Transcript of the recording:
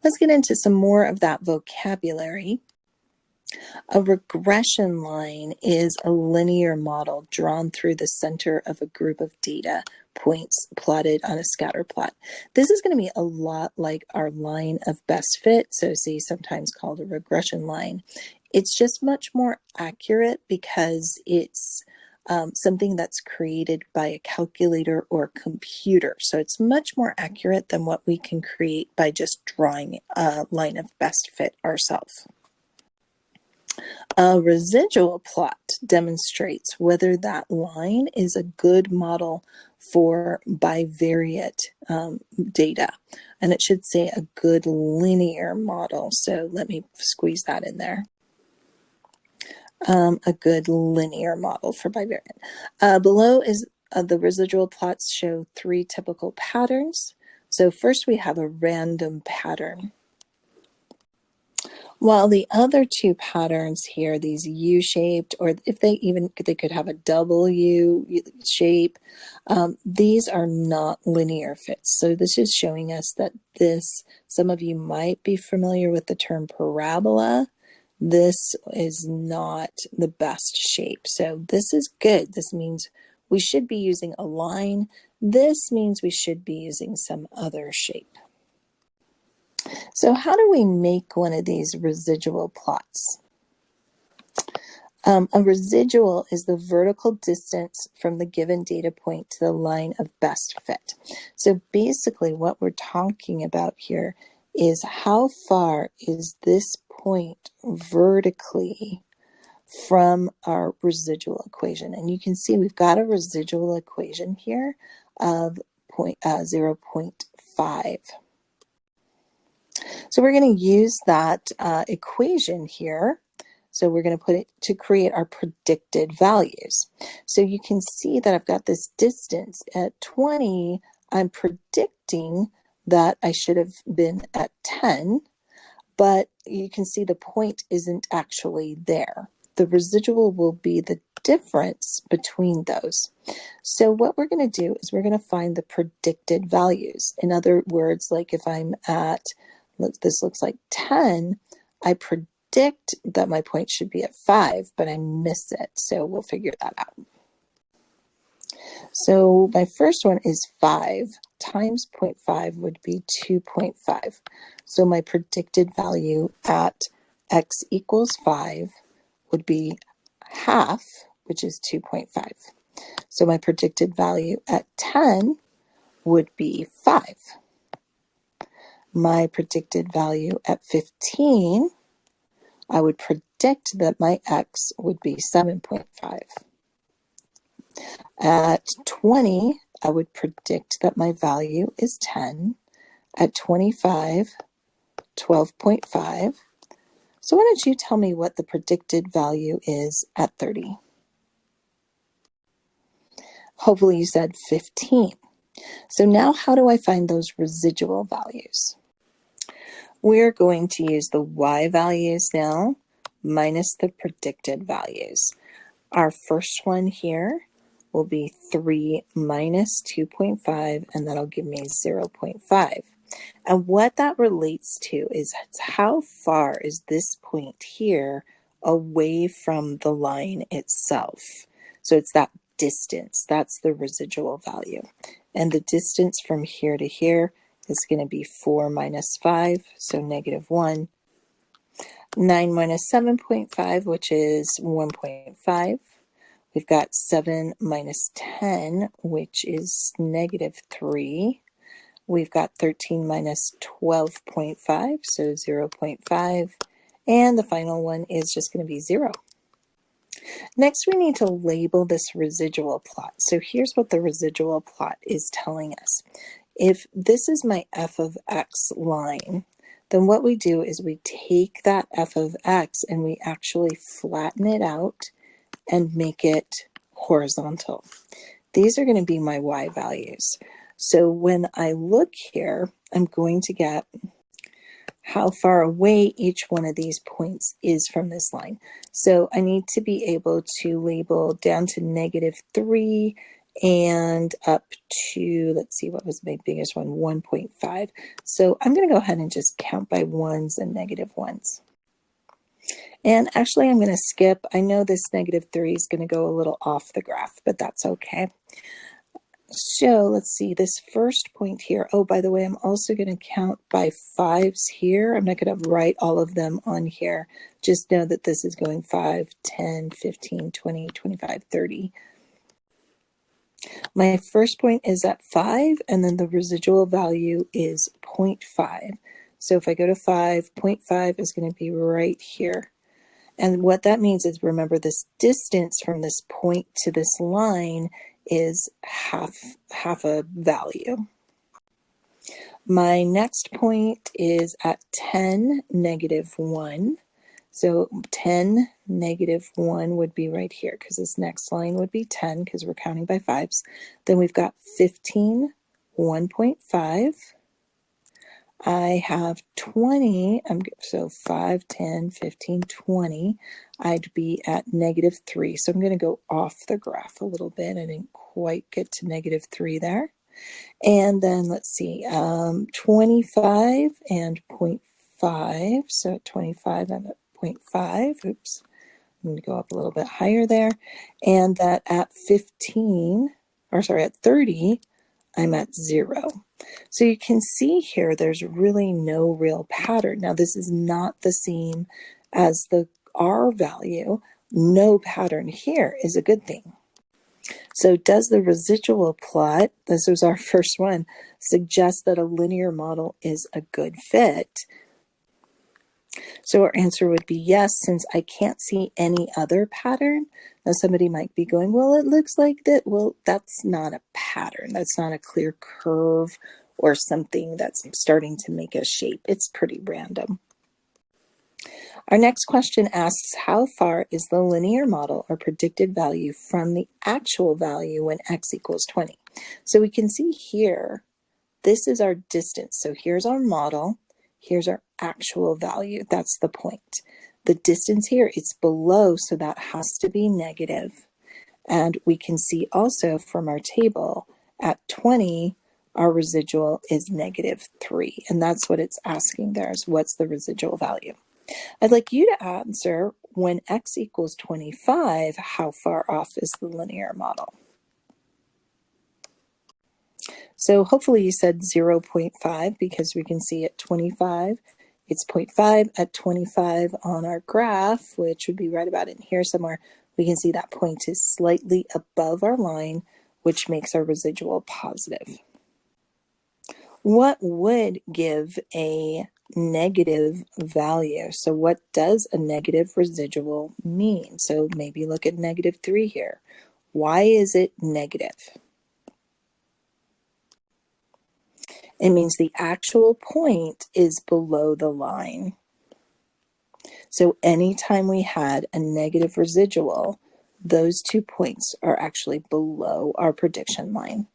Let's get into some more of that vocabulary. A regression line is a linear model drawn through the center of a group of data points plotted on a scatter plot. This is going to be a lot like our line of best fit, so see, sometimes called a regression line. It's just much more accurate because it's something that's created by a calculator or computer. So it's much more accurate than what we can create by just drawing a line of best fit ourselves. A residual plot demonstrates whether that line is a good model for bivariate data. And it should say a good linear model. So let me squeeze that in there. A good linear model for bivariate. Below is the residual plots show three typical patterns. So first we have a random pattern. While the other two patterns here, these U-shaped, or if they could have a W shape, these are not linear fits. So this is showing us that some of you might be familiar with the term parabola. This is not the best shape. So this is good. This means we should be using a line. This means we should be using some other shape. So how do we make one of these residual plots? A residual is the vertical distance from the given data point to the line of best fit. So basically what we're talking about here is how far is this point vertically from our residual equation. And you can see we've got a residual equation here of 0.5. So we're going to use that equation here. So we're going to put it to create our predicted values. So you can see that I've got this distance at 20. I'm predicting that I should have been at 10, but you can see the point isn't actually there. The residual will be the difference between those. So what we're going to do is we're going to find the predicted values. In other words, like if I'm at, this looks like 10, I predict that my point should be at 5, but I miss it. So we'll figure that out. So my first one is 5 times 0.5 would be 2.5. So my predicted value at x equals 5 would be half, which is 2.5. So my predicted value at 10 would be 5. My predicted value at 15, I would predict that my x would be 7.5. At 20, I would predict that my value is 10. At 25, 12.5. So why don't you tell me what the predicted value is at 30? Hopefully you said 15. So now how do I find those residual values? We're going to use the y values now minus the predicted values. Our first one here will be 3 minus 2.5, and that'll give me 0.5. And what that relates to is how far is this point here away from the line itself. So it's that distance, that's the residual value. And the distance from here to here is going to be 4 minus 5, so -1. 9 minus 7.5, which is 1.5. We've got 7 minus 10, which is -3. We've got 13 minus 12.5, so 0.5. And the final one is just going to be 0. Next, we need to label this residual plot. So here's what the residual plot is telling us. If this is my f of x line, then what we do is we take that f of x and we actually flatten it out and make it horizontal. These are going to be my y values. So when I look here, I'm going to get how far away each one of these points is from this line. So I need to be able to label down to -3 and up to, let's see, what was my biggest one? 1.5. So I'm going to go ahead and just count by ones and negative ones. And actually, I'm going to skip. I know this -3 is going to go a little off the graph, but that's okay. So let's see, this first point here. Oh, by the way, I'm also going to count by fives here. I'm not going to write all of them on here. Just know that this is going 5, 10, 15, 20, 25, 30. My first point is at 5, and then the residual value is 0.5. So if I go to 5, 0.5 is going to be right here. And what that means is, remember, this distance from this point to this line is half a value. My next point is at 10, -1. So 10, -1 would be right here, because this next line would be 10, because we're counting by fives. Then we've got 15, 1.5. I have 20, so 5, 10, 15, 20. I'd be at -3. So I'm going to go off the graph a little bit. I didn't quite get to -3 there. And then let's see, 25 and 0.5. So at 25, I'm at 0.5. Oops, I'm going to go up a little bit higher there. And that at 15, or sorry, at 30, I'm at 0. So you can see here there's really no real pattern. Now this is not the same as the R value. No pattern here is a good thing. So does the residual plot, this was our first one, suggest that a linear model is a good fit? So our answer would be yes, since I can't see any other pattern. Now somebody might be going, well, it looks like that. Well, that's not a pattern. That's not a clear curve or something that's starting to make a shape. It's pretty random. Our next question asks, how far is the linear model or predicted value from the actual value when x equals 20? So we can see here, this is our distance. So here's our model. Here's our actual value. That's the point. The distance here, it's below, so that has to be negative. And we can see also from our table, at 20, our residual is -3. And that's what it's asking there, is what's the residual value? I'd like you to answer, when x equals 25, how far off is the linear model? So hopefully you said 0.5, because we can see at 25, it's 0.5. At 25 on our graph, which would be right about in here somewhere, we can see that point is slightly above our line, which makes our residual positive. What would give a negative value? So what does a negative residual mean? So maybe look at -3 here. Why is it negative? It means the actual point is below the line. So anytime we had a negative residual, those 2 points are actually below our prediction line.